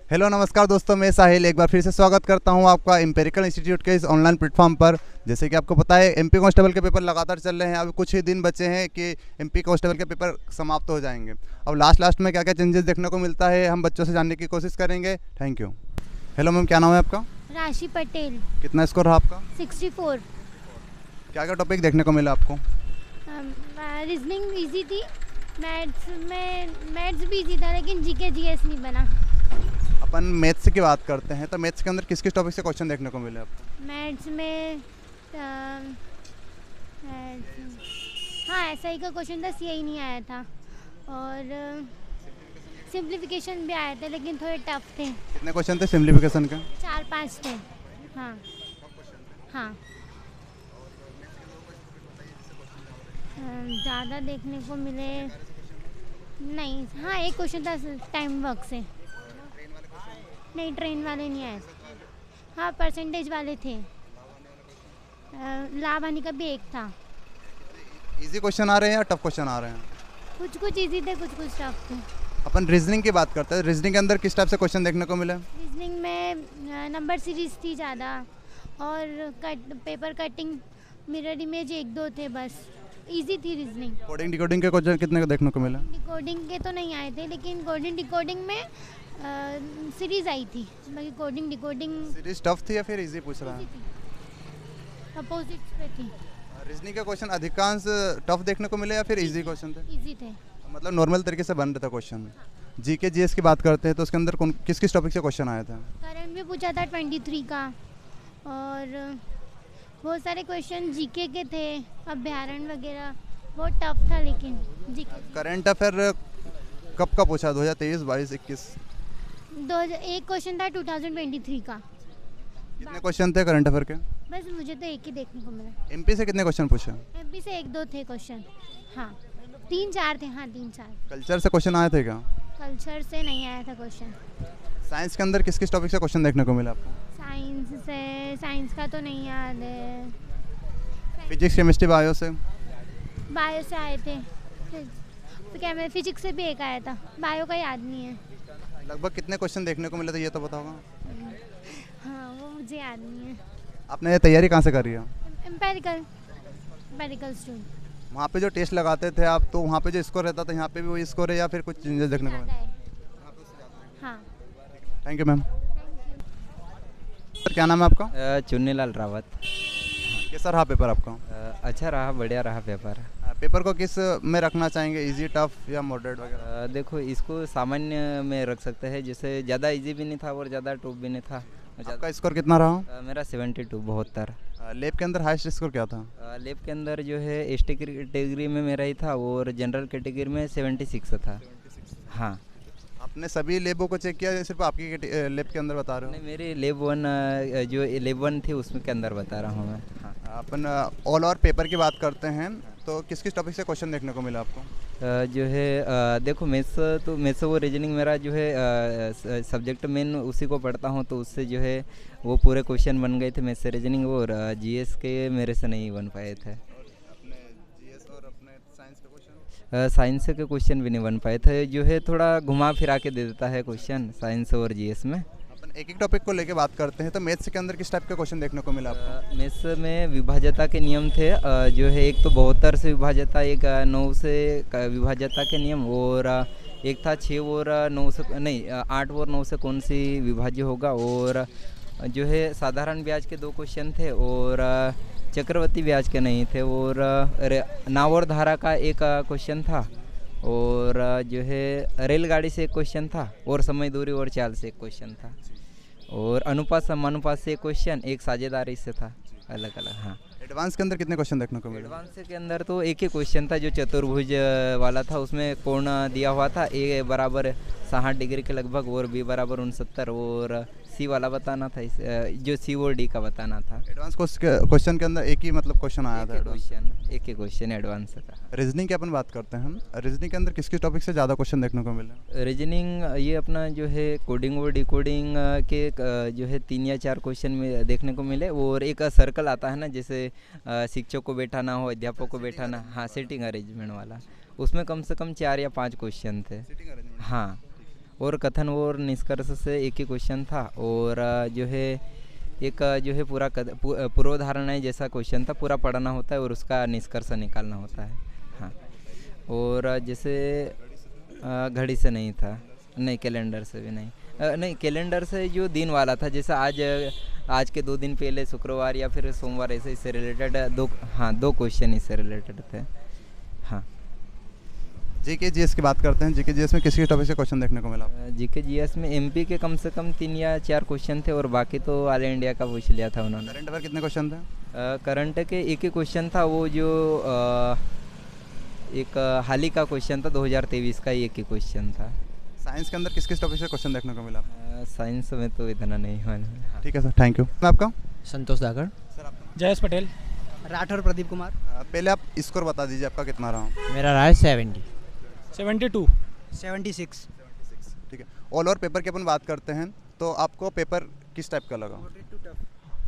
Hello नमस्कार दोस्तों, मैं साहिल एक बार फिर से स्वागत करता हूं आपका एम्पिरिकल इंस्टीट्यूट के इस ऑनलाइन प्लेटफॉर्म पर। जैसे कि आपको पता है, एमपी कांस्टेबल के पेपर लगातार चल रहे हैं। अभी कुछ ही दिन बचे हैं कि एमपी कांस्टेबल के पेपर समाप्त हो जाएंगे। अब लास्ट में क्या क्या चेंजेस देखने को मिलता है, हम बच्चों से जानने की कोशिश करेंगे। Thank you. हेलो मैम, क्या नाम है आपका? राशि पटेल। कितना स्कोर रहा आपका? 64। क्या क्या टॉपिक देखने को मिला आपको? रीजनिंग इजी थी। मैथ्स भी इजी था, लेकिन जीके जीएस नहीं बना। अपन मैथ्स की बात करते हैं, तो मैथ्स के अंदर किस किस टॉपिक से क्वेश्चन देखने को मिले आपको? मैथ्स में हाँ, एसआई का क्वेश्चन था, सीआई नहीं आया था। और सिंप्लीफिकेशन भी आए थे, लेकिन थोड़े टफ थे। कितने क्वेश्चन थे सिंप्लीफिकेशन के? 4-5 थे। हाँ हाँ। ज़्यादा देखने को मिले नहीं। हाँ, एक क्वेश्चन था टाइम वर्क से। नहीं, ट्रेन वाले नहीं आए थे। हाँ, परसेंटेज वाले थे। लाभ हानि का भी एक था। इजी क्वेश्चन आ रहे हैं या टफ क्वेश्चन आ रहे हैं? कुछ कुछ इजी थे, कुछ कुछ टफ थे। अपन रीजनिंग की बात करते हैं, रीजनिंग के अंदर किस टाइप से क्वेश्चन देखने को मिले? रीजनिंग में नंबर सीरीज थी ज़्यादा, और पेपर कटिंग, मिरर इमेज 1-2 थे बस। इजी थी रीजनिंग। कोडिंग डिकोडिंग के क्वेश्चन कितने को देखने को मिले? डिकोडिंग के तो नहीं आए थे, लेकिन कोडिंग डिकोडिंग में सीरीज आई थी। बाकी कोडिंग डिकोडिंग सीरीज टफ थी या फिर इजी पूछ रहा है? अपोजिट्स पे थी। रीजनिंग के क्वेश्चन अधिकांश टफ देखने को मिले या फिर इजी क्वेश्चन थे? इजी थे। मतलब नॉर्मल तरीके से बन रहे थे क्वेश्चन। जीके जीएस की बात करते हैं, तो उसके अंदर किस किस टॉपिक से क्वेश्चन आए थे? करंट भी पूछा था 23 का, और बहुत सारे क्वेश्चन जीके के थे, अभ्यारण वगैरह। बहुत टफ था, लेकिन जीके। करंट अफेयर कब का पूछा? 2023, 22, 21? एक क्वेश्चन था 2023 का। कितने क्वेश्चन थे करंट अफेयर के? बस मुझे तो एक ही देखने को मिला। एमपी से कितने क्वेश्चन पूछे? एमपी से 1-2 थे क्वेश्चन। हाँ, 3-4 थे। हाँ, 3-4। कल्चर से क्वेश्चन आए थे क्या? कल्चर से नहीं आया था क्वेश्चन। साइंस के अंदर किस किस टॉपिक से क्वेश्चन देखने को मिला आपको? साइंस का तो नहीं याद है। फिजिक्स, केमिस्ट्री, बायो से? बायो से आए थे। फिजिक्स से भी एक आया था, बायो का याद नहीं है। लगभग कितने क्वेश्चन देखने को मिले थे, ये तो बताओगा? हाँ, वो मुझे याद नहीं है। आपने तैयारी कहाँ से करी है? Empirical student. वहाँ पे जो टेस्ट लगाते थे आप, तो वहाँ पे जो स्कोर रहता था, यहाँ पे भी वही स्कोर है या फिर कुछ चेंजेस देखने को ज़्यादा मिले? है। हाँ। Thank you ma'am. सर, क्या नाम है आपका? चुन्नीलाल रावत। कैसा रहा पेपर आपका? अच्छा रहा, बढ़िया रहा पेपर। पेपर को किस में रखना चाहेंगे, इजी, टफ या मॉडरेट वगैरह? देखो, इसको सामान्य में रख सकते हैं, जैसे ज़्यादा इजी भी नहीं था और ज़्यादा टफ भी नहीं था। आपका स्कोर कितना रहा? मेरा 72, 72। लैब के अंदर हाईएस्ट स्कोर क्या था? लैब के अंदर जो है एसटी कैटेगरी में मेरा ही था, और जनरल कैटेगरी में 76 था। हाँ। आपने सभी लेबों को चेक किया या सिर्फ आपकी लैब के अंदर बता रहे हो? नहीं, मेरी लैब 1 जो लैब 1 थी उसमें के अंदर बता रहा हूँ मैं। हाँ। अपन ऑल ओवर पेपर की बात करते हैं, तो किस किस टॉपिक से क्वेश्चन देखने को मिला आपको? जो है देखो, मैथ्स वो रीजनिंग मेरा जो है सब्जेक्ट मेन उसी को पढ़ता हूँ, तो उससे जो है वो पूरे क्वेश्चन बन गए थे मैथ्स से रीजनिंग, और जीएस के मेरे से नहीं बन पाए थे। अपने जीएस और अपने साइंस के क्वेश्चन? साइंस के क्वेश्चन भी नहीं बन पाए थे, जो है थोड़ा घुमा फिरा के दे देता है क्वेश्चन साइंस और जीएस में। अपन एक एक टॉपिक को लेके बात करते हैं, तो मैथ्स के अंदर किस टाइप के क्वेश्चन देखने को मिला आपको? मैथ्स में विभाज्यता के नियम थे, जो है एक तो 72 से विभाज्यता, एक 9 से विभाज्यता के नियम, और एक था 6 और 9 से, नहीं 8 और 9 से कौन सी विभाज्य होगा, और जो है साधारण ब्याज के 2 क्वेश्चन थे, और चक्रवर्ती ब्याज के नहीं थे, और नाव और धारा का एक क्वेश्चन था, और जो है रेलगाड़ी से एक क्वेश्चन था, और समय, दूरी और चाल से एक क्वेश्चन था, और अनुपात समानुपात से एक क्वेश्चन, एक साझेदारी से था, अलग अलग। हाँ। एडवांस के अंदर कितने क्वेश्चन देखने को मिले? एडवांस के अंदर तो एक ही क्वेश्चन था जो चतुर्भुज वाला था, उसमें कोण दिया हुआ था, ए बराबर 60 डिग्री के लगभग, और बी बराबर 69, और सी वाला बताना था, जो सी और डी का बताना था। एडवांस क्वेश्चन के अंदर एक ही मतलब क्वेश्चन आया था? एक ही क्वेश्चन एडवांस का। रीजनिंग की अपन बात करते हैं, हम रीजनिंग के अंदर किस किस टॉपिक से ज़्यादा क्वेश्चन देखने को मिले? रीजनिंग ये अपना जो है कोडिंग और डिकोडिंग के जो है 3 या 4 क्वेश्चन में देखने को मिले, और एक सर्कल आता है ना, जैसे शिक्षक को बैठाना हो, अध्यापक को बैठाना। हाँ, सीटिंग अरेंजमेंट वाला, उसमें कम से कम 4 या 5 क्वेश्चन थे। हाँ, और कथन और निष्कर्ष से एक ही क्वेश्चन था, और जो है एक जो है पूर्वधारणाएं जैसा क्वेश्चन था, पूरा पढ़ना होता है और उसका निष्कर्ष निकालना होता है। हाँ, और जैसे घड़ी से नहीं था, नहीं कैलेंडर से भी नहीं, नहीं कैलेंडर से जो दिन वाला था, जैसे आज के 2 दिन पहले शुक्रवार या फिर सोमवार, ऐसे इससे रिलेटेड 2 क्वेश्चन इससे रिलेटेड थे। हाँ, जीके जीएस की बात करते हैं। जीके जीएस में किसी टॉपिक से क्वेश्चन देखने को मिला? जीके जीएस में एमपी के कम से कम 3 या 4 क्वेश्चन थे, और बाकी तो ऑल इंडिया का पूछ लिया था उन्होंने। करंट अफेयर कितने क्वेश्चन थे? करंट के एक ही क्वेश्चन था, वो जो एक हाल ही का क्वेश्चन था, 2023 का एक ही क्वेश्चन था। साइंस के अंदर किस किस टॉपिक से क्वेश्चन देखने को मिला? साइंस में तो इतना नहीं मालूम। ठीक है सर, थैंक यू। मैं आपका संतोष दागर। सर आपका? जयेश पटेल। राठौर प्रदीप कुमार। पहले आप स्कोर बता दीजिए, आपका कितना रहा? मेरा रहा है 70। 72। 76। ठीक है। ऑल ओवर पेपर की अपन बात करते हैं, तो आपको पेपर किस टाइप का लगा?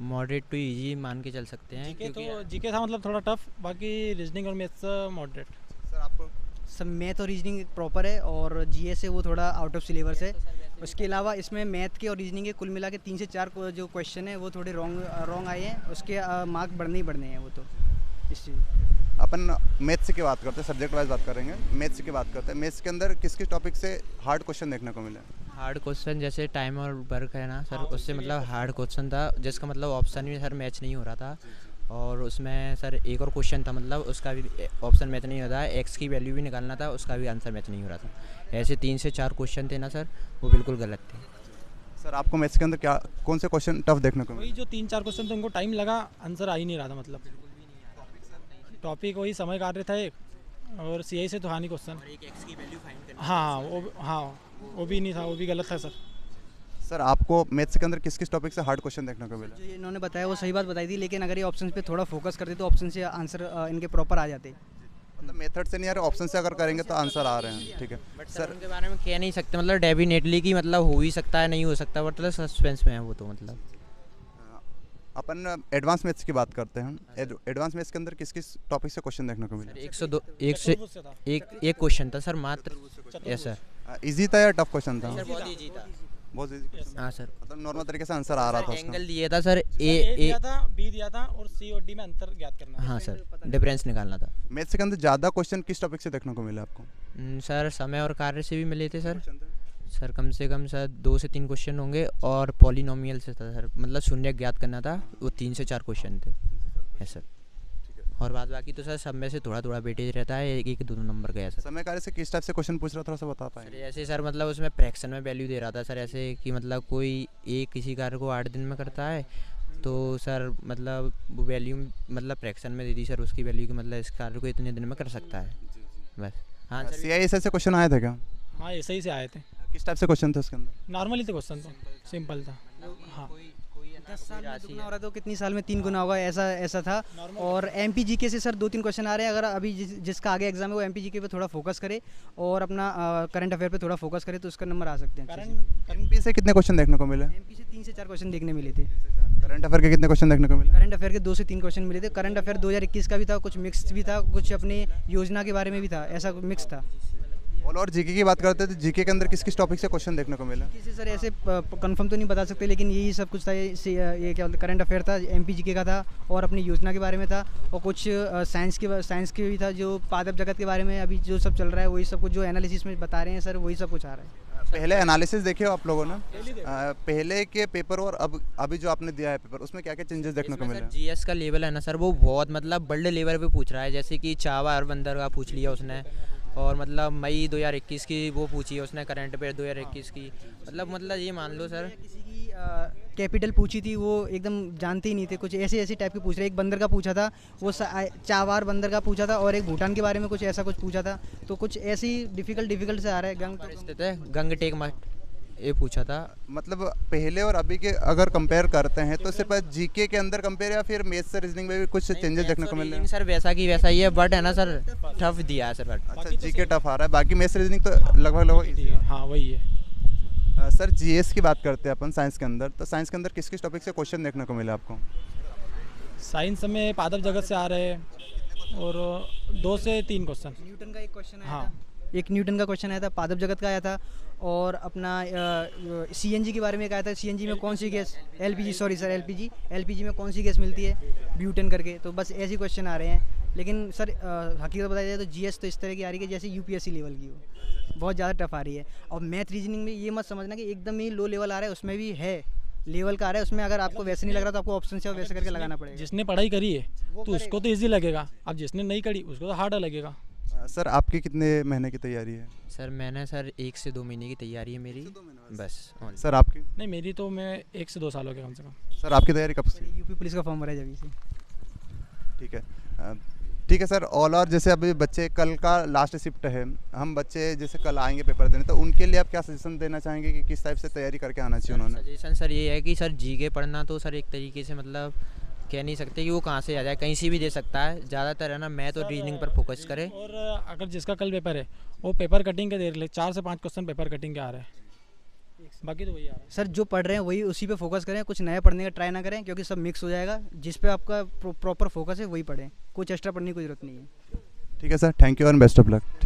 मॉडरेट टू इजी मान के चल सकते हैं, जीके क्योंकि तो जीके था मतलब थोड़ा टफ, बाकी रीजनिंग और मैथ्स मॉडरेट। सर आपको? सब मैथ और रीजनिंग प्रॉपर है, और जीएस है वो थोड़ा आउट ऑफ सिलेबस है। उसके अलावा इसमें मैथ के और रीजनिंग के कुल मिला के 3 से 4 जो क्वेश्चन है वो थोड़े रॉन्ग आए हैं, उसके मार्क बढ़ने ही बढ़ने हैं वो तो इस चीज़। अपन मैथ्स की बात करते हैं, सब्जेक्ट वाइज बात करेंगे। मैथ्स की बात करते हैं। मैथ्स के अंदर किस किस टॉपिक से हार्ड क्वेश्चन देखने को मिले? हार्ड क्वेश्चन जैसे टाइम और वर्क है ना सर, उससे मतलब हार्ड क्वेश्चन था, जिसका मतलब ऑप्शन भी सर मैच नहीं हो रहा था, और उसमें सर एक और क्वेश्चन था, मतलब उसका भी ऑप्शन मैच नहीं हो रहा है, एक्स की वैल्यू भी निकालना था, उसका भी आंसर मैच नहीं हो रहा था। ऐसे 3 से 4 क्वेश्चन थे ना सर, वो बिल्कुल गलत थे। सर आपको मैथ्स के अंदर क्या कौन से क्वेश्चन टफ देखने को वही मिले? जो 3-4 क्वेश्चन थे उनको टाइम लगा, आंसर आ ही नहीं रहा था। मतलब टॉपिक वही समय कार्य था एक, और सीआई से तो हानि क्वेश्चन। हाँ वो भी नहीं था, वो भी गलत था सर। सर आपको मैथ्स के अंदर किस किस टॉपिक से हार्ड क्वेश्चन देखने को मिले? जो ये इन्होंने बताया वो सही बात बताई थी, लेकिन अगर ये ऑप्शन पे थोड़ा फोकस करते तो ऑप्शन से आंसर इनके प्रॉपर आ जाते। मतलब मेथड से नहीं आ रहे, ऑप्शन से अगर करेंगे तो आंसर आ रहे हैं। ठीक है बट सर। उनके बारे में कह नहीं सकते, मतलब डेफिनेटली कि मतलब हो ही सकता है, नहीं हो सकता, मतलब सस्पेंस में है वो तो। मतलब अपन एडवांस मैथ्स की बात करते हैं। एडवांस मैथ्स के अंदर किस किस टॉपिक से क्वेश्चन देखने को मिले? 102 एक क्वेश्चन था सर मात्र। Yes sir. इजी था या टफ क्वेश्चन था? बहुत ईजी था। बहुत इजी। हाँ सर। मतलब नॉर्मल तरीके से आंसर आ रहा था उसका। एंगल दिया था सर, ए दिया था, बी दिया था, और सी और डी में अंतर ज्ञात करना। हाँ सर, डिफरेंस निकालना था। मैथ्स के अंदर ज़्यादा क्वेश्चन किस टॉपिक से देखने को मिले आपको? सर समय और कार्य से भी मिले थे सर। सर कम से कम सर 2 से 3 क्वेश्चन होंगे, और पॉलिनोमियल से था सर, मतलब शून्य ज्ञात करना था, वो 3 से 4 क्वेश्चन थे। है सर। और बाद बाकी तो सर सब में से थोड़ा थोड़ा वेटेज रहता है, 1-2 नंबर का है सर। समय कार्य से किस टाइप से क्वेश्चन पूछ रहा, थोड़ा सा बता सर पाएंगे? ऐसे सर मतलब उसमें फ्रैक्शन में वैल्यू दे रहा था सर, ऐसे कि मतलब कोई एक किसी कार्य को 8 दिन में करता है, तो सर मतलब वो वैल्यू मतलब फ्रैक्शन में दे दी सर उसकी वैल्यू, कि मतलब इस कार्य को इतने दिन में कर सकता है बस। हाँ सर। CISA से क्वेश्चन आए थे क्या? हाँ ऐसे ही से आए थे। किस टाइप से क्वेश्चन थे उसके अंदर? नॉर्मली थे क्वेश्चन, तो सिंपल था। हाँ 10 साल में दुगना हो रहा है तो कितनी साल में 3 गुना होगा, ऐसा था। और MPGK से सर 2-3 क्वेश्चन आ रहे हैं। अगर अभी जिसका आगे एग्जाम है वो MPGK पे थोड़ा फोकस करे और अपना करंट अफेयर पे थोड़ा फोकस करे तो उसका नंबर आ सकते हैं। MP से कितने क्वेश्चन देखने को मिले? MP से 3 से 4 क्वेश्चन देखने मिले थे। करंट अफेयर के कितने क्वेश्चन देखने को मिले? करंट अफेयर के 2 से 3 क्वेश्चन मिले थे। करंट अफेयर 2021 का भी था, कुछ मिक्स भी था, कुछ अपनी योजना के बारे में भी था, ऐसा मिक्स था। और जीके की बात करते हैं तो जीके के अंदर किस किस टॉपिक से क्वेश्चन देखने को मिला? किसी सर ऐसे कंफर्म तो नहीं बता सकते, लेकिन यही सब कुछ था। ये क्या बोलते करंट अफेयर था, MPGK का था, और अपनी योजना के बारे में था, और कुछ साइंस के भी था, जो पादप जगत के बारे में अभी जो सब चल रहा है वही सब कुछ जो एनालिसिस में बता रहे हैं सर, वही सब कुछ आ रहा है। पहले एनालिसिस देखे हो आप लोगों ने? पहले के पेपर और अभी जो आपने दिया है पेपर, उसमें क्या क्या चेंजेस देखने को मिले? GS का लेवल है ना सर, वो बहुत मतलब बड़े लेवल पे पूछ रहा है, जैसे कि चावा बंदर का पूछ लिया उसने, और मतलब मई 2021 की वो पूछी है उसने, करंट अफेयर 2021 की, मतलब ये मान लो सर। किसी की कैपिटल पूछी थी, वो एकदम जानते ही नहीं थे, कुछ ऐसे टाइप के पूछ रहे। एक बंदर का पूछा था, वो चावार बंदर का पूछा था, और एक भूटान के बारे में कुछ ऐसा कुछ पूछा था। तो कुछ ऐसे ही डिफिकल्ट से आ रहा है। गंगटेक मठ ये पूछा था। मतलब पहले और अभी के अगर कंपेयर करते हैं तो सिर्फ जीके के अंदर कंपेयर, या फिर मैथ्स से रीजनिंग में भी कुछ चेंजेस देखने को मिल रहे हैं? सर वैसा की वैसा ही है, बट है ना सर टफ दिया है सर। अच्छा जीके टफ आ रहा है, बाकी मैथ्स रीजनिंग तो लगभग इजी है। हाँ वही है। सर जीएस की बात करते हैं अपन साइंस के अंदर, तो साइंस के अंदर किस किस टॉपिक से क्वेश्चन देखने को मिले आपको? साइंस में पादप जगत से आ रहे हैं, और 2 से 3 क्वेश्चन। न्यूटन का एक क्वेश्चन आया हाँ। था, एक न्यूटन का क्वेश्चन आया था, पादप जगत का आया था, और अपना सीएनजी के बारे में एक आया था, सीएनजी में कौन सी gas, LPG, sorry sir, LPG में कौन सी गैस मिलती है, ब्यूटेन करके। तो बस ऐसे क्वेश्चन आ रहे हैं। लेकिन सर हकीकत बताया जाए तो जीएस तो इस तरह की आ रही है कि जैसे यूपीएससी लेवल की हो, बहुत ज़्यादा टफ आ रही है। और मैथ रीजनिंग में ये मत समझना कि एकदम ही लो लेवल आ रहा है, उसमें भी है लेवल का आ रहा है। उसमें अगर आपको वैसे नहीं लग रहा तो आपको ऑप्शन से वैसे करके लगाना पड़ेगा। जिसने पढ़ाई करी है तो उसको तो ईजी लगेगा, अब जिसने नहीं करी उसको तो हार्ड लगेगा। सर आपकी कितने महीने की तैयारी है? सर मैंने सर 1 से 2 महीने की तैयारी है मेरी बस। सर आपकी? नहीं, मेरी तो मैं 1 से 2 साल हो गए कम से कम। सर आपकी तैयारी कब से? यूपी पुलिस का फॉर्म भरा है जब से। ठीक है, ठीक है सर। और जैसे अभी बच्चे, कल का लास्ट शिफ्ट है, हम बच्चे जैसे कल आएंगे पेपर देने, तो उनके लिए आप क्या सजेशन देना चाहेंगे कि किस टाइप से तैयारी करके आना चाहिए उन्होंने? सजेशन सर ये है कि सर जीके पढ़ना तो सर एक तरीके से मतलब कह नहीं सकते कि वो कहाँ से आ जाए, कहीं से भी दे सकता है। ज़्यादातर है ना मैथ और रीजनिंग पर फोकस करे। और अगर जिसका कल पेपर है वो पेपर कटिंग के देख ले, 4 से 5 क्वेश्चन पेपर कटिंग के आ रहे हैं, बाकी तो वही आ रहा है। सर जो पढ़ रहे हैं वही उसी पे फोकस करें, कुछ नया पढ़ने का ट्राई ना करें, क्योंकि सब मिक्स हो जाएगा। जिस पे आपका प्रॉपर फोकस है वही पढ़ें, कुछ एक्स्ट्रा पढ़ने की कोई ज़रूरत नहीं है। ठीक है सर, थैंक यू और बेस्ट ऑफ लक।